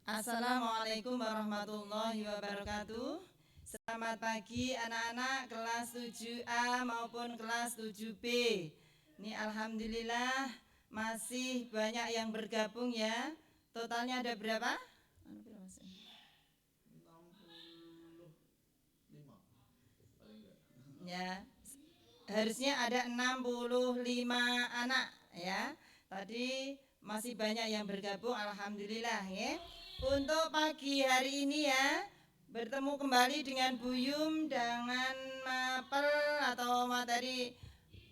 Assalamualaikum warahmatullahi wabarakatuh. Selamat pagi anak-anak kelas 7A maupun kelas 7B. Ini alhamdulillah masih banyak yang bergabung ya. Totalnya ada berapa? Ya, harusnya ada 65 anak ya. Tadi masih banyak yang bergabung, alhamdulillah ya. Untuk pagi hari ini ya, bertemu kembali dengan Buyum dengan mapel atau materi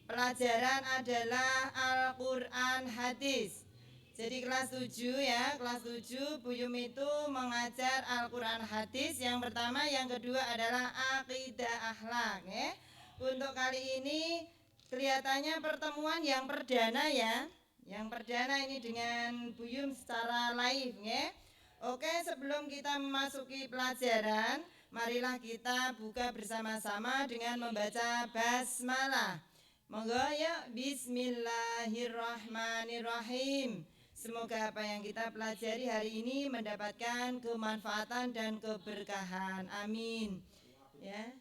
pelajaran adalah Al-Quran Hadis. Jadi kelas 7 ya, kelas 7 Buyum itu mengajar Al-Quran Hadis. Yang pertama, yang kedua adalah Aqidah Akhlak ya. Untuk kali ini kelihatannya pertemuan yang perdana ya. Yang perdana ini dengan Buyum secara live ya. Oke, sebelum kita memasuki pelajaran, marilah kita buka bersama-sama dengan membaca basmalah. Monggo ya, bismillahirrahmanirrahim. Semoga apa yang kita pelajari hari ini mendapatkan kemanfaatan dan keberkahan. Amin. Ya.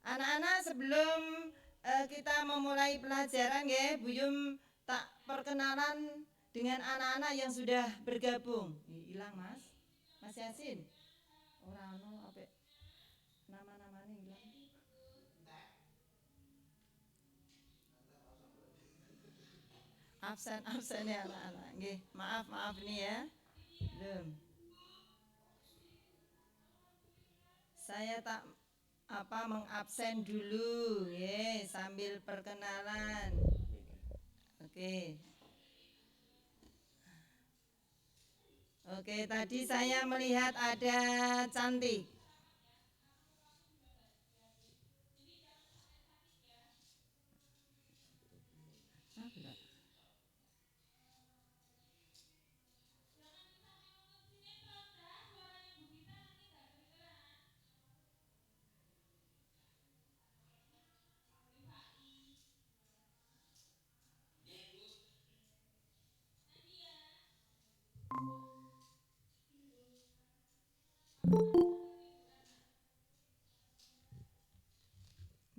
Anak-anak, sebelum kita memulai pelajaran ya, Buyum tak perkenalan dengan anak-anak yang sudah bergabung. Hilang Mas Yasin. Orang apa nama-namanya hilang. Absen ya anak-anak. Nggih, maaf nih ya. Belum. Saya tak mengabsen dulu ya, sambil perkenalan. Oke. Oke, tadi saya melihat ada Cantik.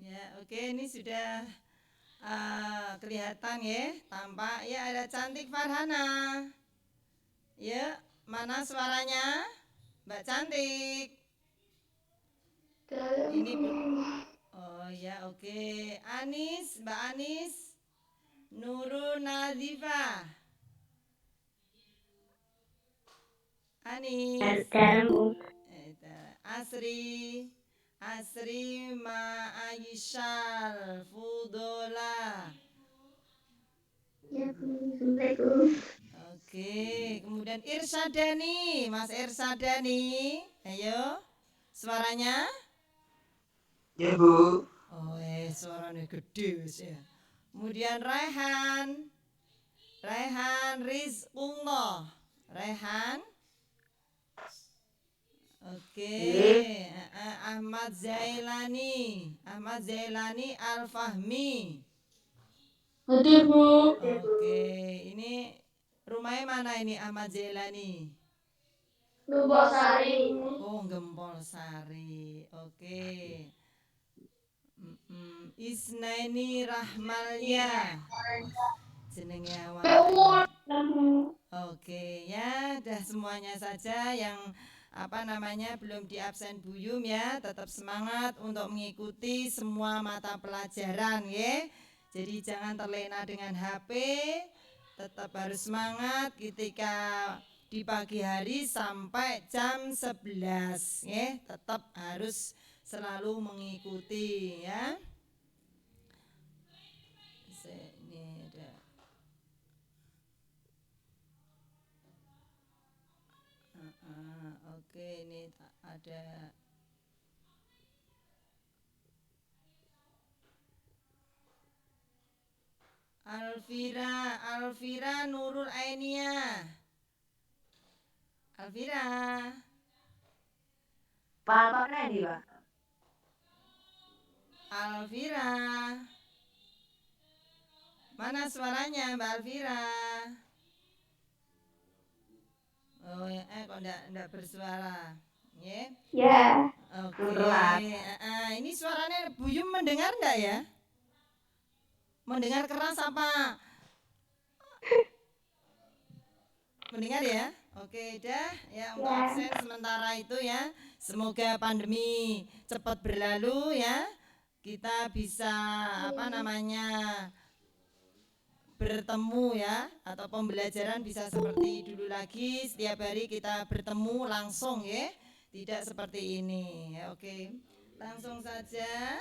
Ya, oke, ini sudah kelihatan ya, tampak ya, ada Cantik Farhana. Ya, mana suaranya? Mbak Cantik. Ini oh ya, oke. Anis, Mbak Anis. Nurul Nazifa. Anis. Asri. Ma Aisyal Fudola. Ya, Assalamualaikum. Oke, kemudian Irsadani, Mas Irsadani. Ayo, suaranya? Ya Bu. Oh, suaranya gede wis ya. Kemudian Rehan Rizqullah. Rehan. Oke. Ahmad Zailani Al-Fahmi. Hadir, Bu. Oke, ini rumahnya mana ini Ahmad Zailani? Gembok Sari. Oh, Gempol Sari. Oke. Isnaini Rahmalia. Jenenge awak. Oke ya, dah semuanya saja yang belum diabsen Buyum ya, tetap semangat untuk mengikuti semua mata pelajaran ya. Jadi jangan terlena dengan HP, tetap harus semangat ketika di pagi hari sampai jam 11 ya, tetap harus selalu mengikuti ya. Ini ada. Oke, ini ada Alvira Nurul Ainia. Alvira. Pak Nedi, Pak. Alvira. Mana suaranya Mbak Alvira? Oh, kok enggak bersuara. Nggih. Ya. Oke. Telat. Ini suaranya Buyum mendengar enggak ya? Mendengar keras apa? Mendengar ya? Oke, dah ya untuk Ya. absen sementara itu ya. Semoga pandemi cepat berlalu ya. Kita bisa apa namanya bertemu ya, atau pembelajaran bisa seperti dulu lagi, setiap hari kita bertemu langsung ya, tidak seperti ini ya. Oke, langsung saja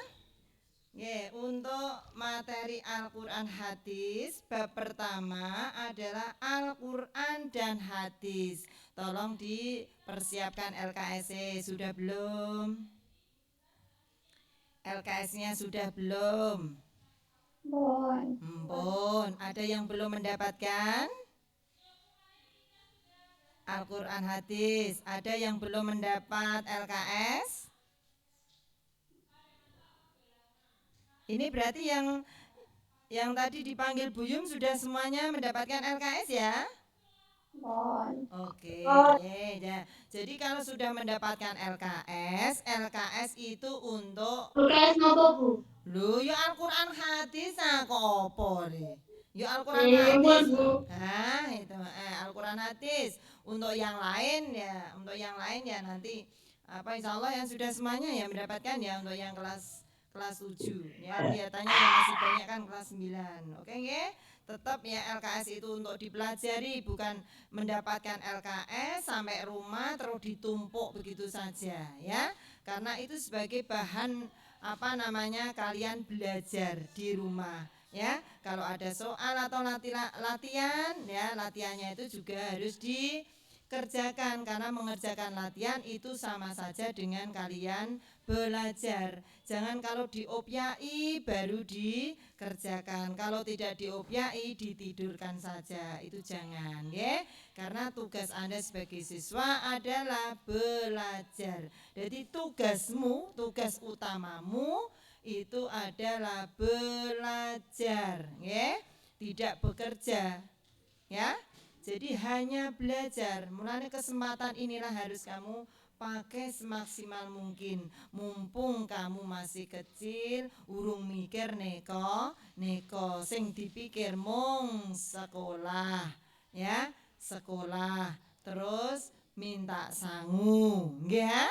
ya. Untuk materi Al-Quran hadis bab pertama adalah Al-Quran dan hadis. Tolong dipersiapkan LKS-nya. Sudah belum? LKS-nya sudah belum? Bon. Empun, ada yang belum mendapatkan Al-Quran hadis? Ada yang belum mendapat LKS? Ini berarti yang tadi dipanggil Buyum sudah semuanya mendapatkan LKS ya? Bon. Oke, Oh. ya. Jadi kalau sudah mendapatkan LKS, LKS itu untuk LKS ngapa, Bu? Lho, ya Al-Quran hadis kok opo deh? Ya Al-Quran Buat, hadis. Bu. Nah, itu Al-Quran hadis. Untuk yang lain ya nanti apa insya Allah yang sudah semuanya ya mendapatkan ya, untuk yang kelas 7 ya, kelihatannya yang masih banyak kan kelas 9. Oke nggih? Tetap ya LKS itu untuk dipelajari, bukan mendapatkan LKS sampai rumah terus ditumpuk begitu saja ya. Karena itu sebagai bahan apa namanya kalian belajar di rumah ya. Kalau ada soal atau latihan ya, latihannya itu juga harus dikerjakan, karena mengerjakan latihan itu sama saja dengan kalian belajar. Jangan kalau diopyai baru dikerjakan, kalau tidak diopyai ditidurkan saja, itu jangan ya. Karena tugas Anda sebagai siswa adalah belajar. Jadi tugas utamamu itu adalah belajar, ya, tidak bekerja, ya. Jadi hanya belajar. Mulanya kesempatan inilah harus kamu pakai semaksimal mungkin. Mumpung kamu masih kecil, urung mikir neko, sing dipikir mung sekolah, ya, sekolah. Terus minta sangu, ya.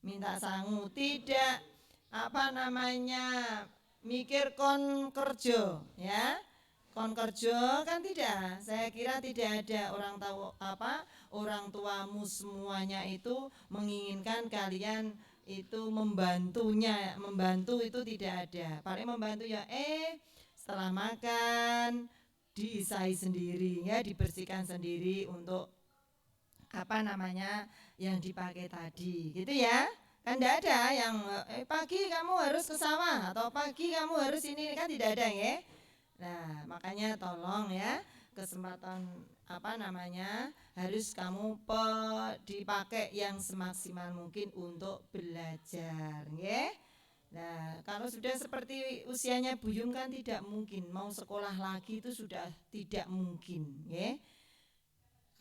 Minta sangu, tidak apa namanya mikir kon kerja ya, kon kerja kan tidak. Saya kira tidak ada orang tuamu semuanya itu menginginkan kalian itu membantu itu tidak ada. Paling membantu ya setelah makan diisai sendiri ya, dibersihkan sendiri untuk apa namanya yang dipakai tadi gitu ya. Kan tidak ada yang pagi kamu harus ke sawah atau pagi kamu harus ini, kan tidak ada ya. Nah makanya tolong ya, kesempatan apa namanya harus kamu dipakai yang semaksimal mungkin untuk belajar ya. Nah kalau sudah seperti usianya Buyung kan tidak mungkin mau sekolah lagi, itu sudah tidak mungkin ya.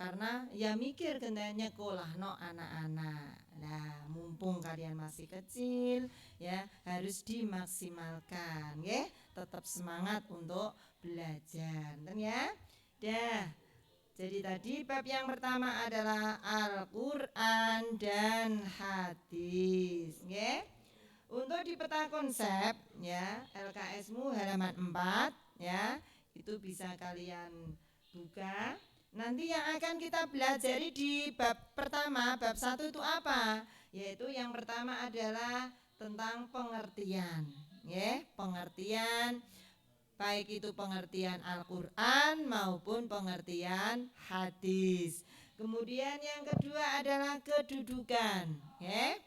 Karena ya mikir kendanya nyekolah no anak-anak. Nah mumpung kalian masih kecil ya, harus dimaksimalkan ya. Tetap semangat untuk belajar ya. Dah. Jadi tadi bab yang pertama adalah Al-Quran dan hadis ya. Untuk di peta konsep ya, LKS-mu halaman 4 ya, itu bisa kalian buka. Nanti yang akan kita pelajari di bab pertama, bab 1 itu apa? Yaitu yang pertama adalah tentang pengertian, ya, pengertian baik itu pengertian Al-Quran maupun pengertian hadis. Kemudian yang kedua adalah kedudukan, ya.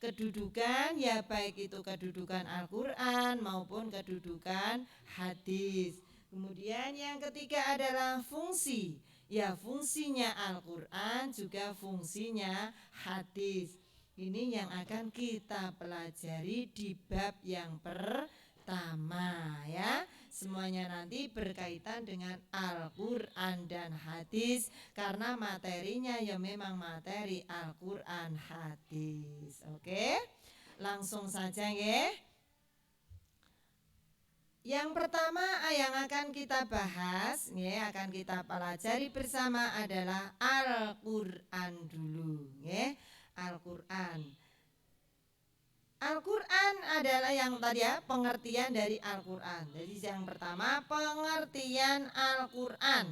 Kedudukan ya baik itu kedudukan Al-Quran maupun kedudukan hadis. Kemudian yang ketiga adalah fungsi. Ya fungsinya Al-Quran juga fungsinya hadis. Ini yang akan kita pelajari di bab yang pertama ya. semuanya nanti berkaitan dengan Al-Qur'an dan hadis karena materinya ya memang materi Al-Qur'an hadis. Oke? Langsung saja nggih. Yang pertama yang akan kita bahas, akan kita pelajari bersama adalah Al-Qur'an dulu, Al-Qur'an. Al-Qur'an adalah yang tadi ya, pengertian dari Al-Qur'an. Jadi yang pertama pengertian Al-Qur'an,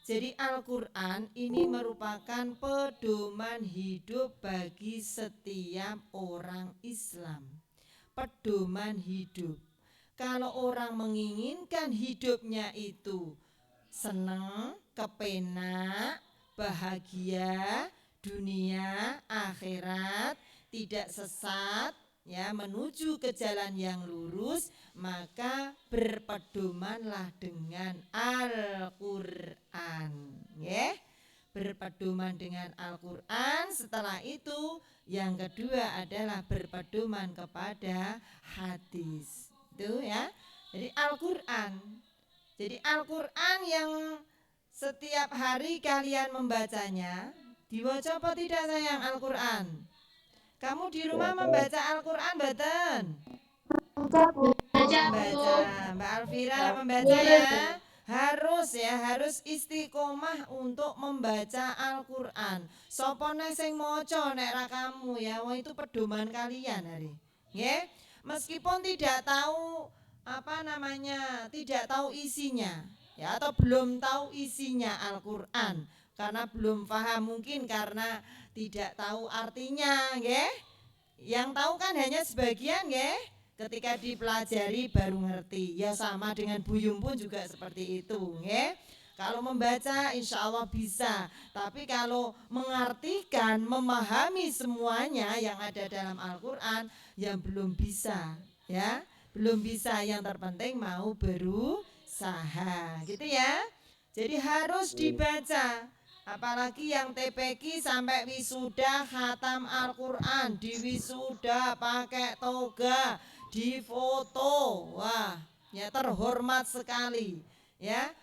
Jadi Al-Qur'an ini merupakan pedoman hidup bagi setiap orang Islam. Pedoman hidup. Kalau orang menginginkan hidupnya itu senang, kepenak, bahagia, dunia, akhirat, tidak sesat, menuju ke jalan yang lurus, maka berpedomanlah dengan Al-Qur'an, Berpedoman dengan Al-Qur'an. Setelah itu yang kedua adalah berpedoman kepada hadis. Itu ya. Jadi Al-Qur'an. Jadi Al-Qur'an yang setiap hari kalian membacanya, diwaca apa tidak sayang Al-Qur'an? Kamu di rumah membaca Al-Qur'an mboten? Membaca. Mbak Alfira membaca ya. Harus istiqomah untuk membaca Al-Qur'an. Sopo nek sing maca nek ra kamu ya, wah itu pedoman kalian hari. Nggih? Meskipun tidak tahu tidak tahu isinya, atau belum tahu isinya Al-Qur'an karena belum paham, mungkin karena tidak tahu artinya, Yang tahu kan hanya sebagian, Ketika dipelajari baru ngerti. Ya sama dengan Buyung pun juga seperti itu, Kalau membaca insya Allah bisa, tapi kalau mengartikan, memahami semuanya yang ada dalam Al-Qur'an, yang belum bisa, belum bisa. Yang terpenting mau berusaha, gitu ya. Jadi harus dibaca. Apalagi yang TPQ sampai wisuda khatam Al-Qur'an, di wisuda pakai toga, di foto. Wah, terhormat sekali.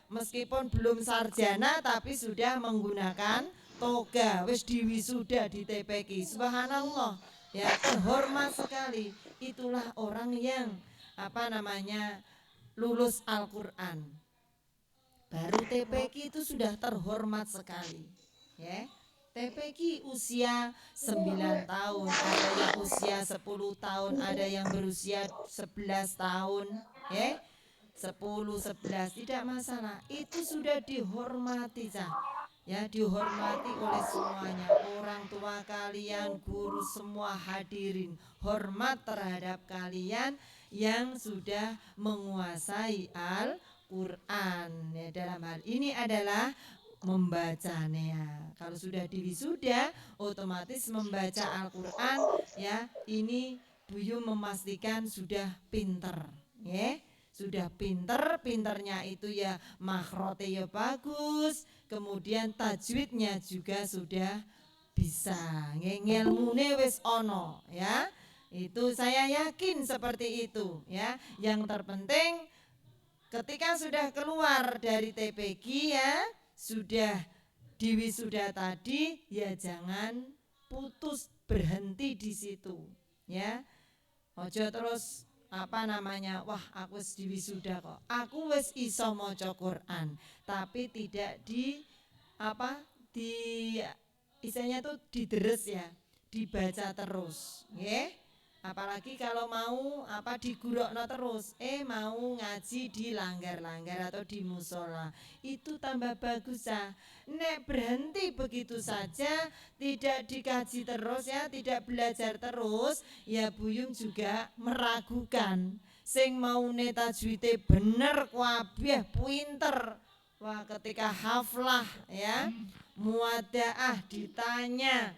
Meskipun belum sarjana tapi sudah menggunakan toga, wis di wisuda di TPQ. Subhanallah. Terhormat sekali. Itulah orang yang lulus Al-Qur'an. Baru TPQ itu sudah terhormat sekali, TPQ usia 9 tahun, ada yang usia 10 tahun, ada yang berusia 11 tahun, 10, 11 tidak masalah. Itu sudah dihormati, dihormati oleh semuanya. Orang tua kalian, guru, semua hadirin, hormat terhadap kalian yang sudah menguasai Al-Qur'an. Dalam hal ini adalah membacanya. Kalau sudah diwisuda, otomatis membaca Al-Qur'an, ini Buyung memastikan sudah pinter, sudah pinternya itu makhrote bagus, kemudian tajwidnya juga sudah bisa, ngelmune wis ono, Itu saya yakin seperti itu, Yang terpenting ketika sudah keluar dari TPQ, sudah diwisuda tadi, jangan putus, berhenti di situ, Ojo terus wah aku wis diwisuda kok, aku wis iso maca Quran, tapi tidak isanya tuh dideres, dibaca terus, Apalagi kalau mau digurokno terus, mau ngaji di langgar-langgar atau di musola, itu tambah bagus. Nek berhenti begitu saja, tidak dikaji terus, tidak belajar terus, Buyung juga meragukan. Sing mau tajwide bener kabeh, pinter. Wah, ketika haflah, muadaah ditanya,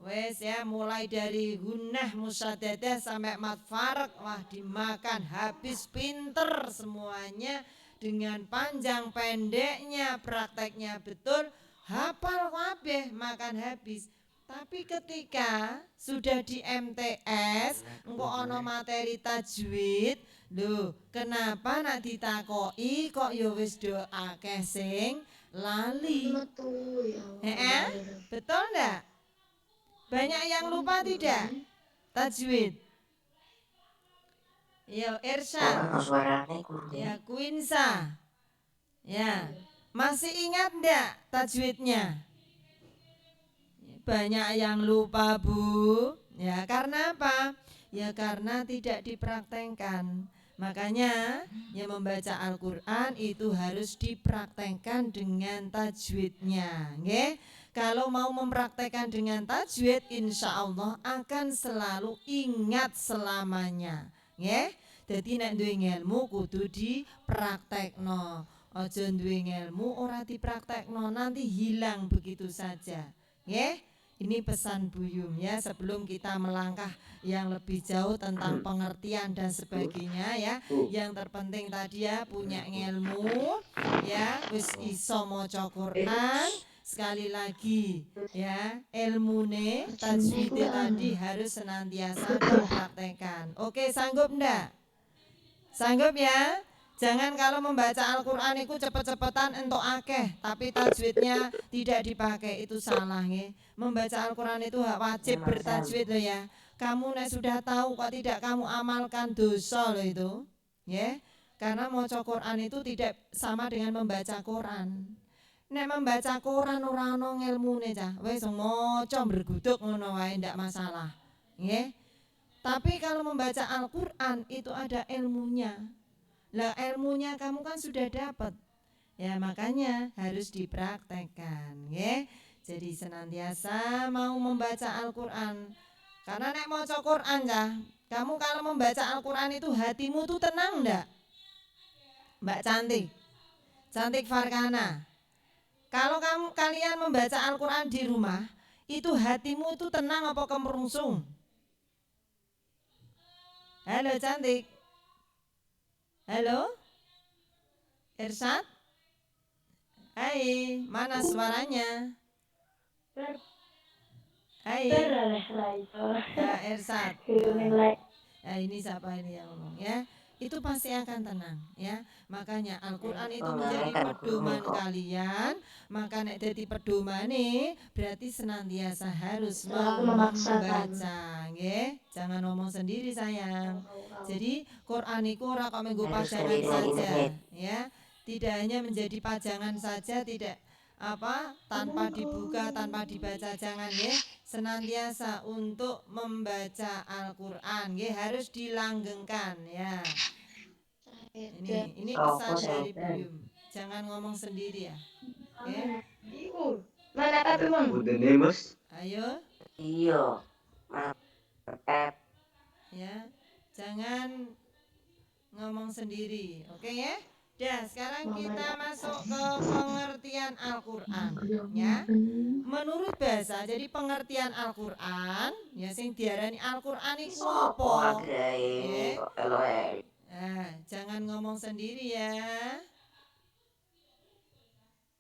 wes mulai dari gunnah musyaddadah sampai matfarak, wah dimakan habis, pinter semuanya dengan panjang pendeknya, prakteknya betul, hafal kabeh, makan habis. Tapi ketika sudah di MTS, engko ana materi tajwid, lho, kenapa nak ditakoki kok ya wis do akeh sing lali? Metu Heeh, betul ndak? Banyak yang lupa tidak? Tajwid. Ya, Irsyad. Suaranya kurang. Ya, Quinsa. Ya, masih ingat ndak tajwidnya? Banyak yang lupa, Bu. Ya, karena apa? Ya karena tidak dipraktekkan. Makanya yang membaca Al-Qur'an itu harus dipraktekkan dengan tajwidnya, nggih. Kalau mau mempraktekkan dengan tajwid, insya Allah akan selalu ingat selamanya, nggih. Dadi nek duwe ilmu kudu dipraktekno. Aja duwe ilmu ora dipraktekno, nanti hilang begitu saja, nggih. Ini pesan Bu Yum ya, sebelum kita melangkah yang lebih jauh tentang pengertian dan sebagainya ya. Yang terpenting tadi ya punya ilmu ya, wis iso maca Quran. Sekali lagi ya, ilmune tajwid tadi harus senantiasa dipraktekkan. Oke, sanggup ndak? Sanggup ya? Jangan kalau membaca Al-Qur'an itu cepet-cepetan entuk akeh, tapi tajwidnya tidak dipakai, itu salah nggih. Membaca Al-Qur'an itu wajib bertajwid loh ya. Kamu nek sudah tahu kok tidak kamu amalkan, dosa loh itu. Nggih. Karena maca Quran itu tidak sama dengan membaca Quran. Nek membaca Quran ora ana ngilmune cah, wis maca berguduk ngono wae ndak masalah. Nggih. Tapi kalau membaca Al-Qur'an itu ada ilmunya. Lah ilmunya kamu kan sudah dapat. Ya makanya harus dipraktekkan, nggih. Jadi senantiasa mau membaca Al-Qur'an. Karena nek maca Qur'an cah, kamu kalau membaca Al-Qur'an itu hatimu tuh tenang ndak? Mbak Cantik. Cantik Farkana. Kalau kalian membaca Al-Qur'an di rumah, itu hatimu itu tenang apa kemerungsung? Halo Cantik. Halo? Irsyad? Hai, mana suaranya? Hai. Ya, Irsyad. Nah, ini siapa ini yang ngomong ya? Itu pasti akan tenang ya. Makanya Al-Qur'an itu menjadi pedoman kalian. Maka nek dadi pedomane berarti senantiasa harus mau membaca, nggih. Jangan ngomong sendiri sayang. Jadi Quran itu ora kok menggo pajangan saja ya. Tidak hanya menjadi pajangan saja, tidak tanpa dibuka, tanpa dibaca, jangan ya. Senantiasa untuk membaca Al-Qur'an nggih harus dilanggengkan ya. Ini pesan dari Bu Yum. Jangan ngomong sendiri ya. Oke. Mana tapi Mam? Budene Mas. Ayo Iya. ya. Jangan ngomong sendiri. Oke ya? Dah, sekarang kita masuk ke pengertian Al-Qur'an ya. Menurut bahasa, jadi pengertian Al-Qur'an ya sing diarani Al-Qur'an iku apa? Nah, jangan ngomong sendiri ya.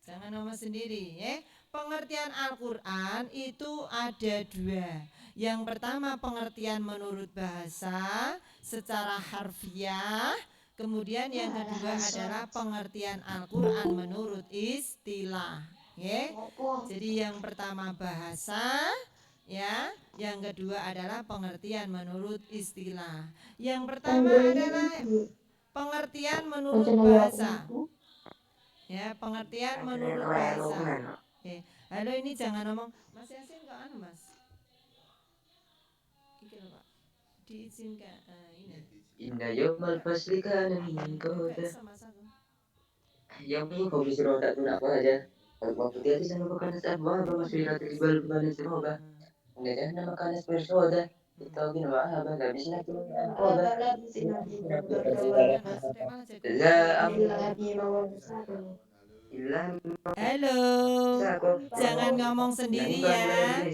Jangan ngomong sendiri ya. Pengertian Al-Qur'an itu ada dua. Yang pertama pengertian menurut bahasa secara harfiah. Kemudian yang kedua adalah pengertian Al-Qur'an menurut istilah. Ya. Jadi yang pertama bahasa ya, yang kedua adalah pengertian menurut istilah. Yang pertama adalah pengertian menurut bahasa. Ya, pengertian menurut bahasa. Oke. Halo, ini jangan ngomong Mas Yasin kok Mas. Iki lho, Pak. Diizinkan ini. Indah yawmal fasli kana min qada. Yang ini kau bisa roda tuh apa aja. Kalau putih hati sama makanan sabah, apa masih rata ribal bukan semoga. Nggak ada nama makanan bersoda. Kita gini mah abah nggak bisa nanti apa. Halo. Jangan ngomong sendiri ya.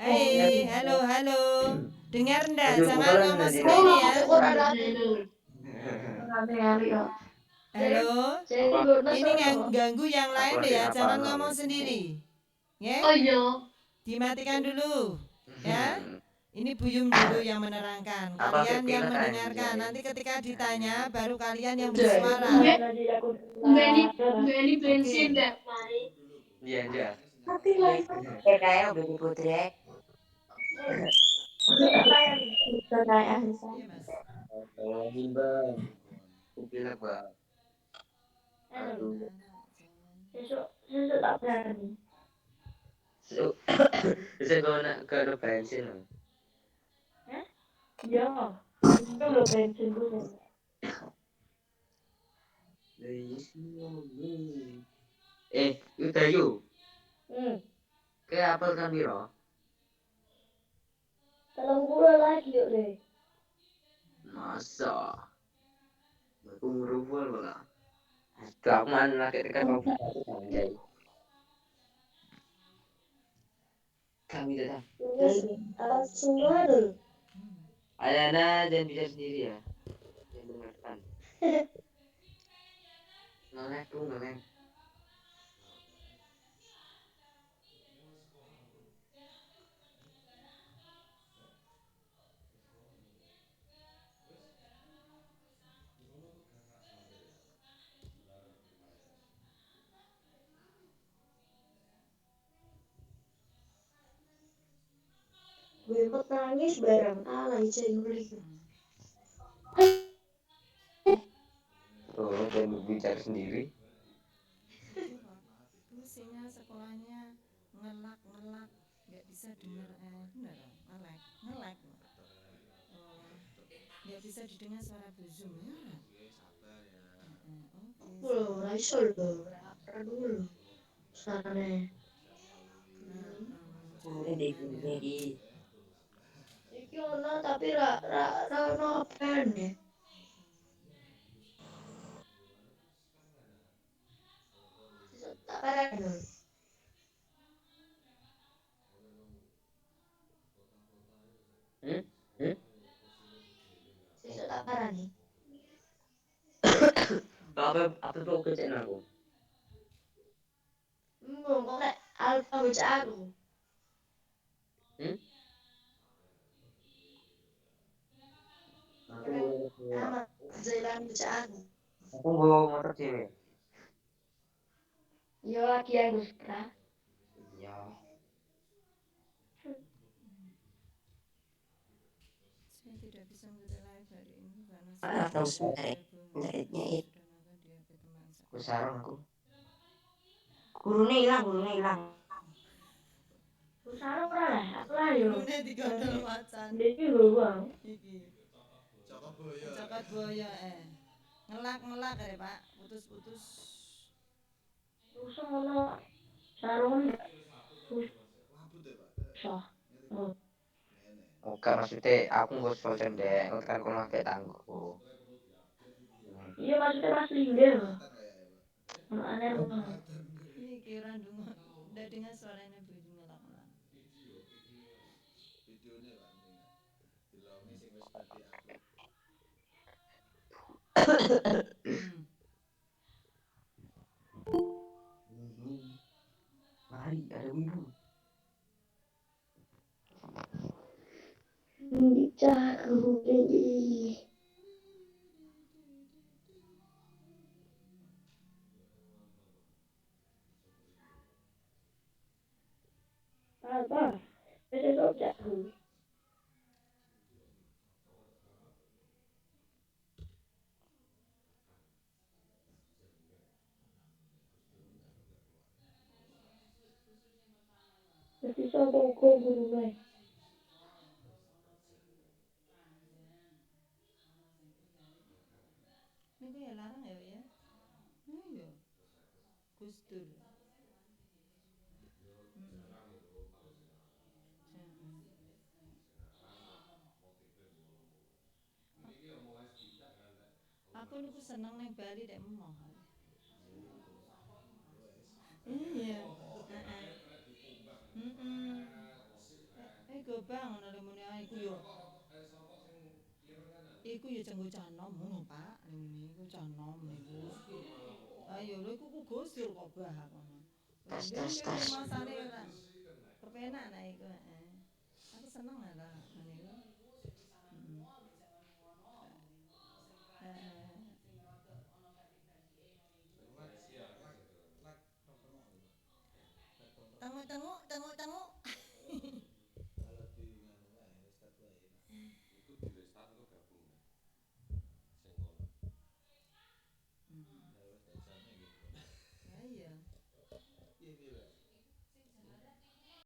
Hei, halo. Dengar ndak? Jangan ngomong sendiri ya. Halo. Ini ganggu yang lain deh ya. Jangan ngomong sendiri. Nggih? Oh iya. Dimatikan dulu. Ya. Ini Buyung dulu yang menerangkan. Apa Kalian yang pilek mendengarkan. anjay. Nanti ketika ditanya baru kalian yang Udah, bersuara. Mbak ini bensin Oke. deh, Mari. Iya anjay. Mati lagi. Kayak beli putrek. Kekayaan Iya, saya. Mas. Tolongin bang. Aku pilek bang. Aduh. Sesuk tak berani. So, saya bawa nak ke ada bensin loh. Ya, itu lo bensin gue. Udah yuk. Hmm, Kayak apel kan biro. 30 lagi yuk deh. Masa. Aku ngerubul malah. Tuh aku mana nak ketika kau aku anjay. Kami datang. Semua dulu. Ayana jangan bicara sendiri ya. Jangan dengarkan. Nolak tuh nolak. Gue nangis bareng alay cengli. Tuh jangan bicara sendiri. Fungsinya sekolahnya ngelak nggak bisa dengar bener ngelak oh, nggak bisa didengar suara buzum ya. Loh, Raisol loh, dulu. Sana. Ini. Iki ono tapi ra ono apane. Tak parani. Hmm? Hmm? Sesuk tak parani. Apa tuh kecil aku? Kok nek alfa baca aku. Hmm? Aku Amat jalan baca aku. bawa motor cewek. Yo lagi aku suka. Ya. Saya tidak bisa mengikuti live hari ini karena Tahu saya saya bergabung nyait. sudah makan di HP teman saya. Aku sarung aku. Gurune ilang. Ku sarung ora lah, aku lah yo. Gurune digondol macan. Iki lho, Bang. Iki. Cokot boyo ngelak ya Pak, putus-putus. Terus ngono sarung susah. Oh. Oke, maksudnya aku nggak usah cendek, kan aku pakai tangguh. Iya maksudnya Mas Linggil. Ono aneh rumah. Iki randung ndak dengar suaranya bunyi ngelak-ngelak. Mari, ada wibu. Dicaru ini. Apa? Besok jago. Mesti sopo ugo gurume. Niku ya larang ya. Iya. Gus Dur. Aku niku seneng neng Bali dek emoh. Iya. Heeh. Gobang ngono le muni iku ya jenggo canom ngono Pak. Niku canom niku. Ayo lho iku Gus Dur kok bah ngono. Tas tas tas. Mau sare ora. Kepenak nah iku. Aku seneng lah.